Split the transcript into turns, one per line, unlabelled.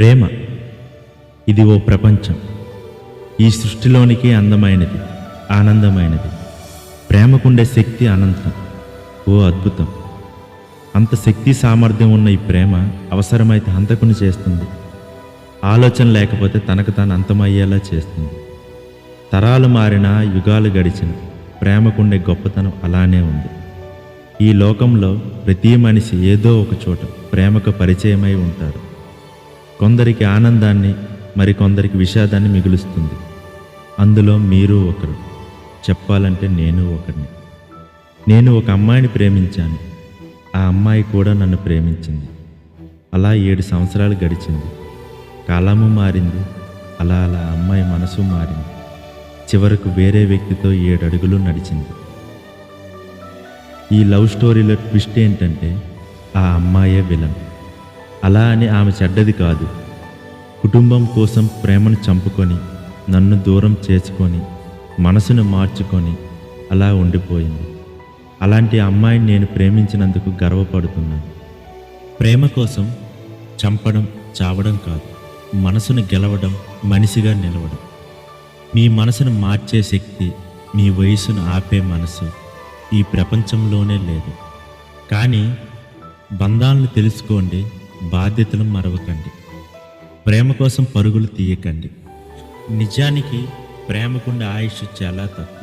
ప్రేమ ఇది ఓ ప్రపంచం. ఈ సృష్టిలోనికి అందమైనది, ఆనందమైనది. ప్రేమకుండే శక్తి అనంతం, ఓ అద్భుతం. అంత శక్తి సామర్థ్యం ఉన్న ఈ ప్రేమ అవసరమైతే హంతకుని చేస్తుంది. ఆలోచన లేకపోతే తనకు తాను అంతమయ్యేలా చేస్తుంది. తరాలు మారినా, యుగాలు గడిచిన ప్రేమకుండే గొప్పతనం అలానే ఉంది. ఈ లోకంలో ప్రతి మనిషి ఏదో ఒక చోట ప్రేమకు పరిచయమై ఉంటారు. కొందరికి ఆనందాన్ని, మరికొందరికి విషాదాన్ని మిగులుస్తుంది. అందులో మీరు ఒకరు. చెప్పాలంటే నేను ఒకరిని. నేను ఒక అమ్మాయిని ప్రేమించాను. ఆ అమ్మాయి కూడా నన్ను ప్రేమించింది. అలా 7 సంవత్సరాలు గడిచింది. కాలము మారింది. అలా అలా అమ్మాయి మనసు మారింది. చివరకు వేరే వ్యక్తితో 7 అడుగులు నడిచింది. ఈ లవ్ స్టోరీలో ట్విస్ట్ ఏంటంటే ఆ అమ్మాయే విలన్. అలా అని ఆమె చెడ్డది కాదు. కుటుంబం కోసం ప్రేమను చంపుకొని, నన్ను దూరం చేసుకొని, మనసును మార్చుకొని అలా ఉండిపోయింది. అలాంటి అమ్మాయిని నేను ప్రేమించినందుకు గర్వపడుతున్నాను. ప్రేమ కోసం చంపడం, చావడం కాదు, మనసును గెలవడం, మనిషిగా నిలవడం. మీ మనసును మార్చే శక్తి, మీ వయసును ఆపే మనసు ఈ ప్రపంచంలోనే లేదు. కానీ బంధాలను తెలుసుకోండి, బాధ్యతలు మరవకండి. ప్రేమ కోసం పరుగులు తీయకండి. నిజానికి ప్రేమకుండే ఆయుష్ చాలా తక్కువ.